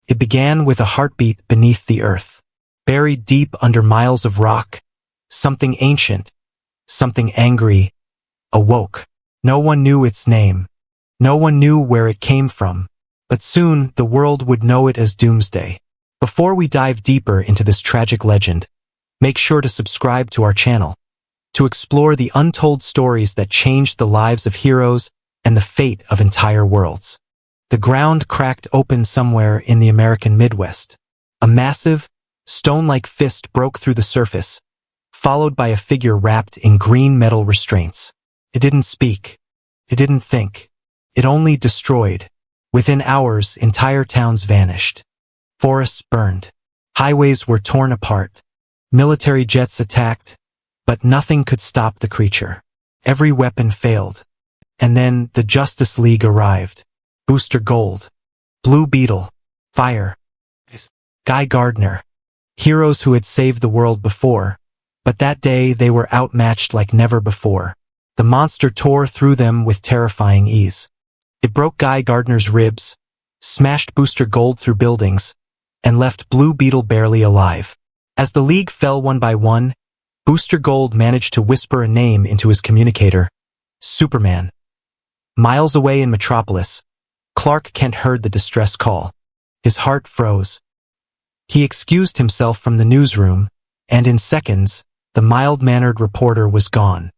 It began with a heartbeat beneath the earth. Buried deep under miles of rock, something ancient, something angry, awoke. No one knew its name. No one knew where it came from. But soon the world would know it as Doomsday. Before we dive deeper into this tragic legend, make sure to subscribe to our channel to explore the untold stories that changed the lives of heroes and the fate of entire worlds. The ground cracked open somewhere in the American Midwest. A massive, stone-like fist broke through the surface, followed by a figure wrapped in green metal restraints. It didn't speak. It didn't think. It only destroyed. Within hours, entire towns vanished. Forests burned. Highways were torn apart. Military jets attacked, but nothing could stop the creature. Every weapon failed. And then the Justice League arrived. Booster Gold, Blue Beetle, Fire, Guy Gardner. Heroes who had saved the world before, but that day they were outmatched like never before. The monster tore through them with terrifying ease. It broke Guy Gardner's ribs, smashed Booster Gold through buildings, and left Blue Beetle barely alive. As the League fell one by one, Booster Gold managed to whisper a name into his communicator: Superman. Miles away in Metropolis, Clark Kent heard the distress call. His heart froze. He excused himself from the newsroom, and in seconds, the mild-mannered reporter was gone.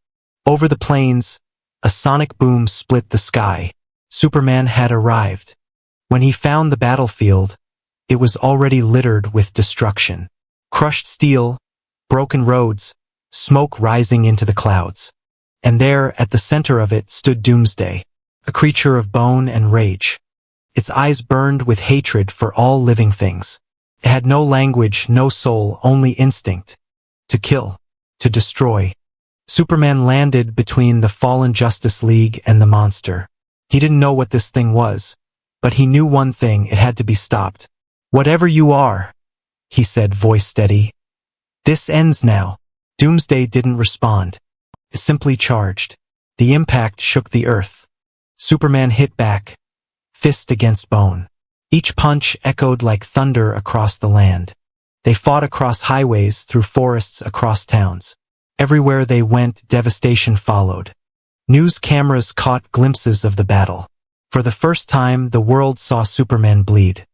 Over the plains, a sonic boom split the sky. Superman had arrived. When he found the battlefield, it was already littered with destruction. Crushed steel, broken roads, smoke rising into the clouds. And there, at the center of it, stood Doomsday, a creature of bone and rage. Its eyes burned with hatred for all living things. It had no language, no soul, only instinct. To kill, to destroy. Superman landed between the fallen Justice League and the monster. He didn't know what this thing was, but he knew one thing: it had to be stopped. "Whatever you are," he said, voice steady. "This ends now." Doomsday didn't respond. It simply charged. The impact shook the earth. Superman hit back, fist against bone. Each punch echoed like thunder across the land. They fought across highways, through forests, across towns. Everywhere they went, devastation followed. News cameras caught glimpses of the battle. For the first time, the world saw Superman bleed.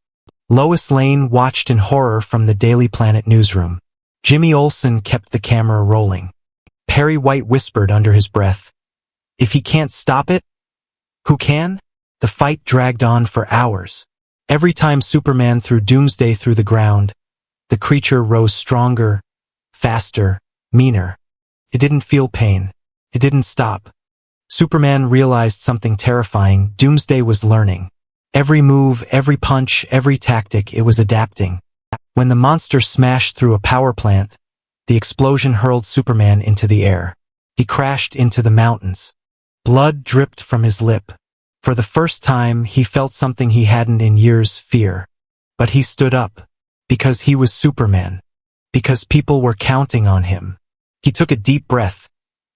Lois Lane watched in horror from the Daily Planet newsroom. Jimmy Olsen kept the camera rolling. Perry White whispered under his breath, "If he can't stop it, who can?" The fight dragged on for hours. Every time Superman threw Doomsday through the ground, the creature rose stronger, faster, meaner. It didn't feel pain. It didn't stop. Superman realized something terrifying. Doomsday was learning. Every move, every punch, every tactic, it was adapting. When the monster smashed through a power plant, the explosion hurled Superman into the air. He crashed into the mountains. Blood dripped from his lip. For the first time, he felt something he hadn't in years: fear. But he stood up. Because he was Superman. Because people were counting on him. He took a deep breath,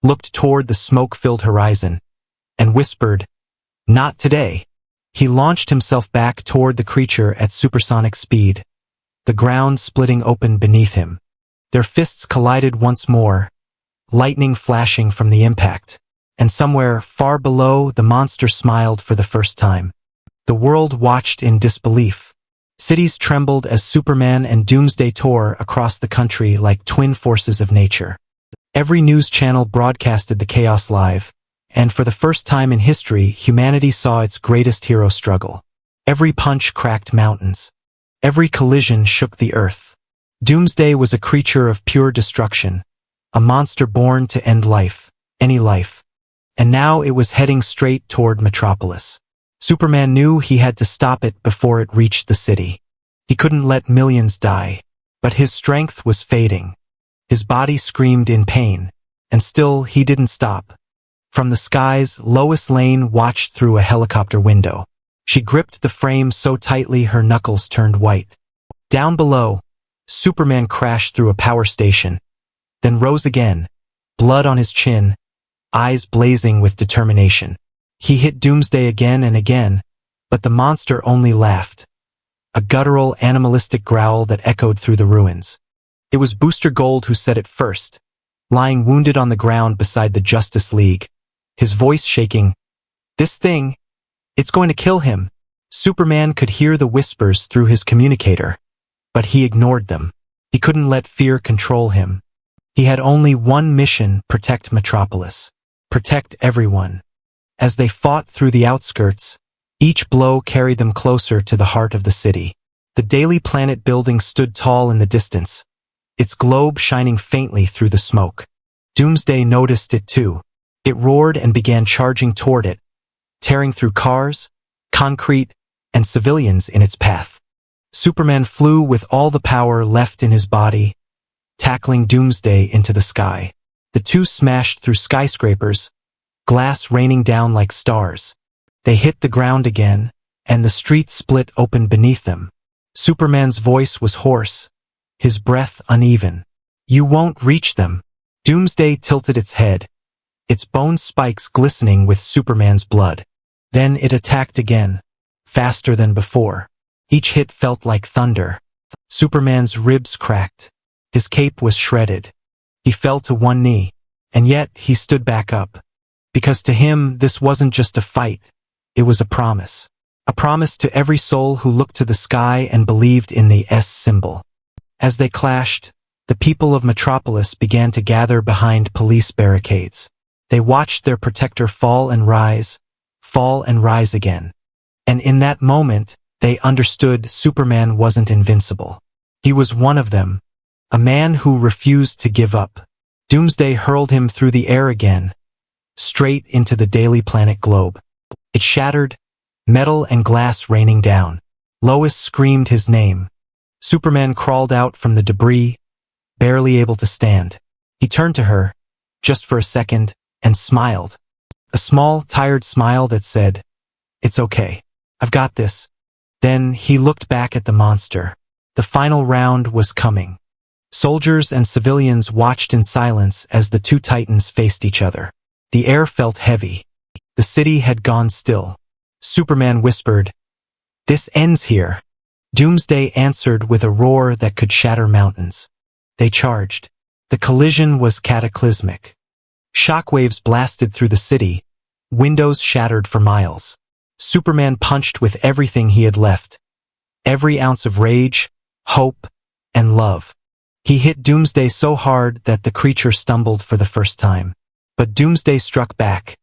looked toward the smoke-filled horizon, and whispered, "Not today." He launched himself back toward the creature at supersonic speed, the ground splitting open beneath him. Their fists collided once more, lightning flashing from the impact. And somewhere, far below, the monster smiled for the first time. The world watched in disbelief. Cities trembled as Superman and Doomsday tore across the country like twin forces of nature. Every news channel broadcasted the chaos live, and for the first time in history, humanity saw its greatest hero struggle. Every punch cracked mountains. Every collision shook the earth. Doomsday was a creature of pure destruction, a monster born to end life, any life. And now it was heading straight toward Metropolis. Superman knew he had to stop it before it reached the city. He couldn't let millions die, but his strength was fading. His body screamed in pain, and still he didn't stop. From the skies, Lois Lane watched through a helicopter window. She gripped the frame so tightly her knuckles turned white. Down below, Superman crashed through a power station, then rose again, blood on his chin, eyes blazing with determination. He hit Doomsday again and again, but the monster only laughed. a guttural, animalistic growl that echoed through the ruins. It was Booster Gold who said it first, lying wounded on the ground beside the Justice League, his voice shaking. "This thing, it's going to kill him." Superman could hear the whispers through his communicator, but he ignored them. He couldn't let fear control him. He had only one mission: protect Metropolis. Protect everyone. As they fought through the outskirts, each blow carried them closer to the heart of the city. The Daily Planet building stood tall in the distance, its globe shining faintly through the smoke. Doomsday noticed it too. It roared and began charging toward it, tearing through cars, concrete, and civilians in its path. Superman flew with all the power left in his body, tackling Doomsday into the sky. The two smashed through skyscrapers, glass raining down like stars. They hit the ground again, and the street split open beneath them. Superman's voice was hoarse, his breath uneven. "You won't reach them." Doomsday tilted its head, its bone spikes glistening with Superman's blood. Then it attacked again, faster than before. Each hit felt like thunder. Superman's ribs cracked. His cape was shredded. He fell to one knee, and yet he stood back up. Because to him, this wasn't just a fight. It was a promise. A promise to every soul who looked to the sky and believed in the S symbol. As they clashed, the people of Metropolis began to gather behind police barricades. They watched their protector fall and rise again. And in that moment, they understood Superman wasn't invincible. He was one of them, a man who refused to give up. Doomsday hurled him through the air again, straight into the Daily Planet globe. It shattered, metal and glass raining down. Lois screamed his name. Superman crawled out from the debris, barely able to stand. He turned to her, just for a second, and smiled. A small, tired smile that said, "It's okay. I've got this." Then he looked back at the monster. The final round was coming. Soldiers and civilians watched in silence as the two titans faced each other. The air felt heavy. The city had gone still. Superman whispered, "This ends here." Doomsday answered with a roar that could shatter mountains. They charged. The collision was cataclysmic. Shockwaves blasted through the city, windows shattered for miles. Superman punched with everything he had left, every ounce of rage, hope, and love. He hit Doomsday so hard that the creature stumbled for the first time. But Doomsday struck back,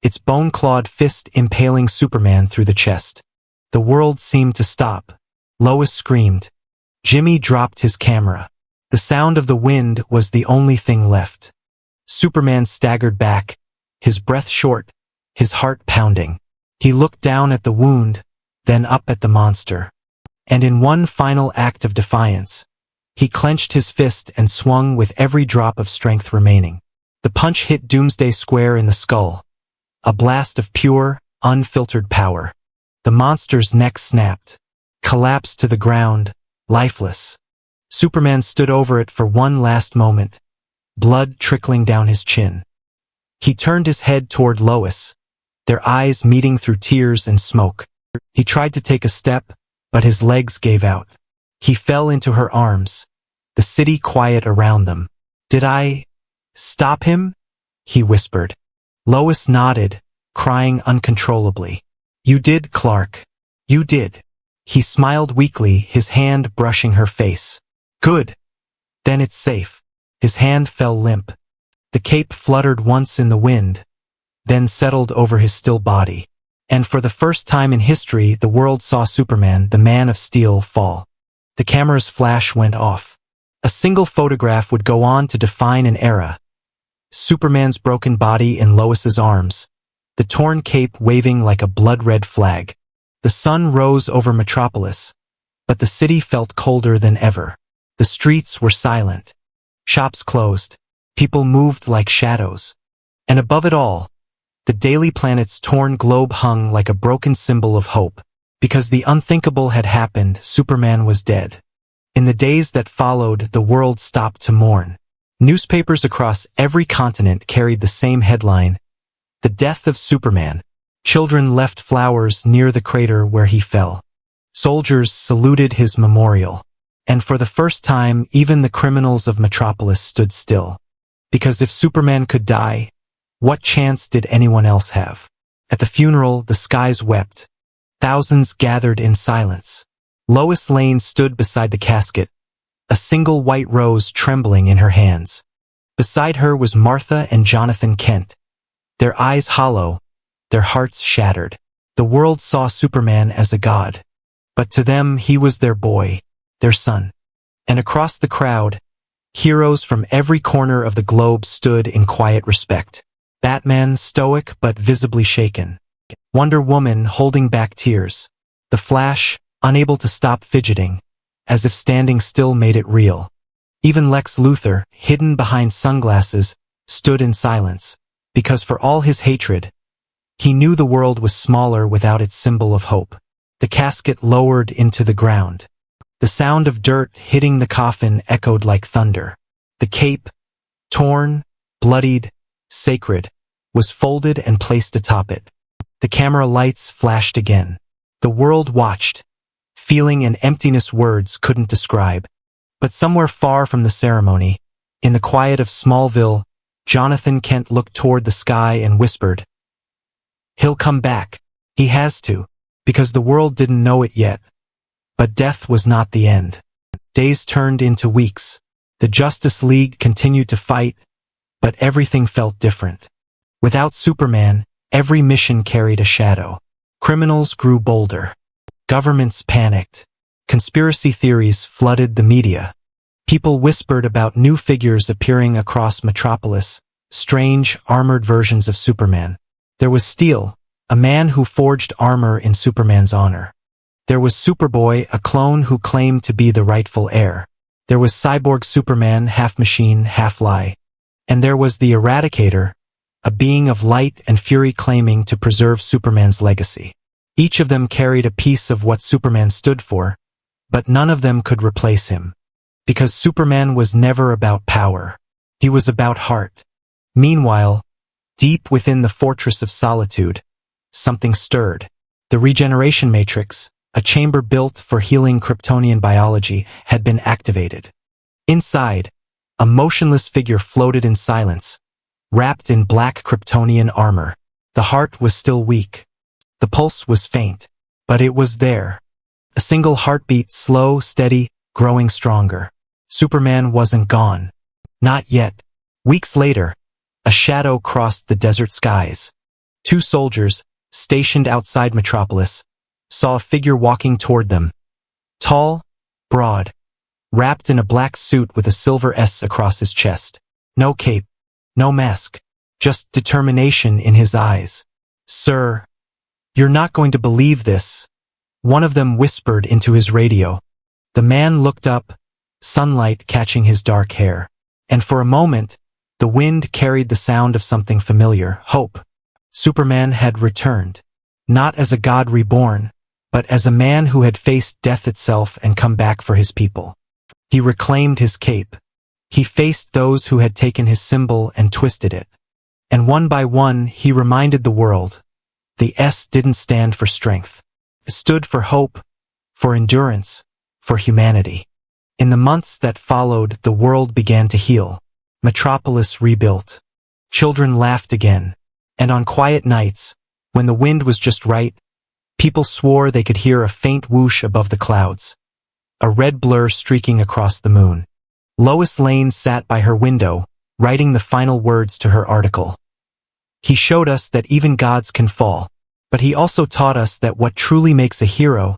its bone-clawed fist impaling Superman through the chest. The world seemed to stop. Lois screamed. Jimmy dropped his camera. The sound of the wind was the only thing left. Superman staggered back, his breath short, his heart pounding. He looked down at the wound, then up at the monster. And in one final act of defiance, he clenched his fist and swung with every drop of strength remaining. The punch hit Doomsday square in the skull, a blast of pure, unfiltered power. The monster's neck snapped, collapsed to the ground, lifeless. Superman stood over it for one last moment, blood trickling down his chin. He turned his head toward Lois, their eyes meeting through tears and smoke. He tried to take a step, but his legs gave out. He fell into her arms, the city quiet around them. "Did I stop him?" he whispered. Lois nodded, crying uncontrollably. "You did, Clark. You did." He smiled weakly, his hand brushing her face. "Good. Then it's safe." His hand fell limp. The cape fluttered once in the wind, then settled over his still body. And for the first time in history, the world saw Superman, the Man of Steel, fall. The camera's flash went off. A single photograph would go on to define an era. Superman's broken body in Lois's arms, the torn cape waving like a blood-red flag. The sun rose over Metropolis, but the city felt colder than ever. The streets were silent. Shops closed. People moved like shadows. And above it all, the Daily Planet's torn globe hung like a broken symbol of hope. Because the unthinkable had happened, Superman was dead. In the days that followed, the world stopped to mourn. Newspapers across every continent carried the same headline: "The Death of Superman." Children left flowers near the crater where he fell. Soldiers saluted his memorial. And for the first time, even the criminals of Metropolis stood still. Because if Superman could die, what chance did anyone else have? At the funeral, the skies wept. Thousands gathered in silence. Lois Lane stood beside the casket, a single white rose trembling in her hands. Beside her was Martha and Jonathan Kent, their eyes hollow, their hearts shattered. The world saw Superman as a god, but to them he was their boy, their son. And across the crowd, heroes from every corner of the globe stood in quiet respect. Batman stoic but visibly shaken. Wonder Woman holding back tears. The Flash unable to stop fidgeting, as if standing still made it real. Even Lex Luthor, hidden behind sunglasses, stood in silence, because for all his hatred, he knew the world was smaller without its symbol of hope. The casket lowered into the ground. The sound of dirt hitting the coffin echoed like thunder. The cape, torn, bloodied, sacred, was folded and placed atop it. The camera lights flashed again. The world watched, feeling an emptiness words couldn't describe. But somewhere far from the ceremony, in the quiet of Smallville, Jonathan Kent looked toward the sky and whispered, "He'll come back. He has to," because the world didn't know it yet. But death was not the end. Days turned into weeks. The Justice League continued to fight, but everything felt different. Without Superman, every mission carried a shadow. Criminals grew bolder. Governments panicked. Conspiracy theories flooded the media. People whispered about new figures appearing across Metropolis, strange, armored versions of Superman. There was Steel, a man who forged armor in Superman's honor. There was Superboy, a clone who claimed to be the rightful heir. There was Cyborg Superman, half machine, half lie. And there was the Eradicator, a being of light and fury claiming to preserve Superman's legacy. Each of them carried a piece of what Superman stood for, but none of them could replace him. Because Superman was never about power. He was about heart. Meanwhile, deep within the Fortress of Solitude, something stirred. The regeneration matrix, a chamber built for healing Kryptonian biology, had been activated. Inside, a motionless figure floated in silence, wrapped in black Kryptonian armor. The heart was still weak. The pulse was faint, but it was there. A single heartbeat, slow, steady, growing stronger. Superman wasn't gone. Not yet. Weeks later, a shadow crossed the desert skies. Two soldiers, stationed outside Metropolis, saw a figure walking toward them. Tall, broad, wrapped in a black suit with a silver S across his chest. No cape, no mask, just determination in his eyes. "Sir, you're not going to believe this," one of them whispered into his radio. The man looked up, sunlight catching his dark hair. And for a moment, the wind carried the sound of something familiar, hope. Superman had returned. Not as a god reborn, but as a man who had faced death itself and come back for his people. He reclaimed his cape. He faced those who had taken his symbol and twisted it. And one by one, he reminded the world, the S didn't stand for strength. It stood for hope, for endurance, for humanity. In the months that followed, the world began to heal. Metropolis rebuilt. Children laughed again. And on quiet nights, when the wind was just right, people swore they could hear a faint whoosh above the clouds. A red blur streaking across the moon. Lois Lane sat by her window, writing the final words to her article. He showed us that even gods can fall, but he also taught us that what truly makes a hero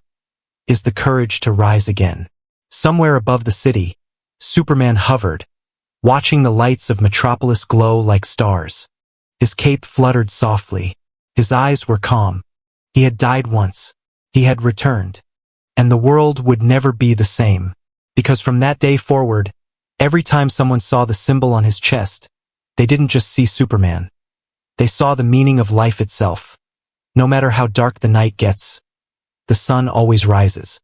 is the courage to rise again. Somewhere above the city, Superman hovered, watching the lights of Metropolis glow like stars. His cape fluttered softly. His eyes were calm. He had died once. He had returned. And the world would never be the same. Because from that day forward, every time someone saw the symbol on his chest, they didn't just see Superman. They saw the meaning of life itself. No matter how dark the night gets, the sun always rises.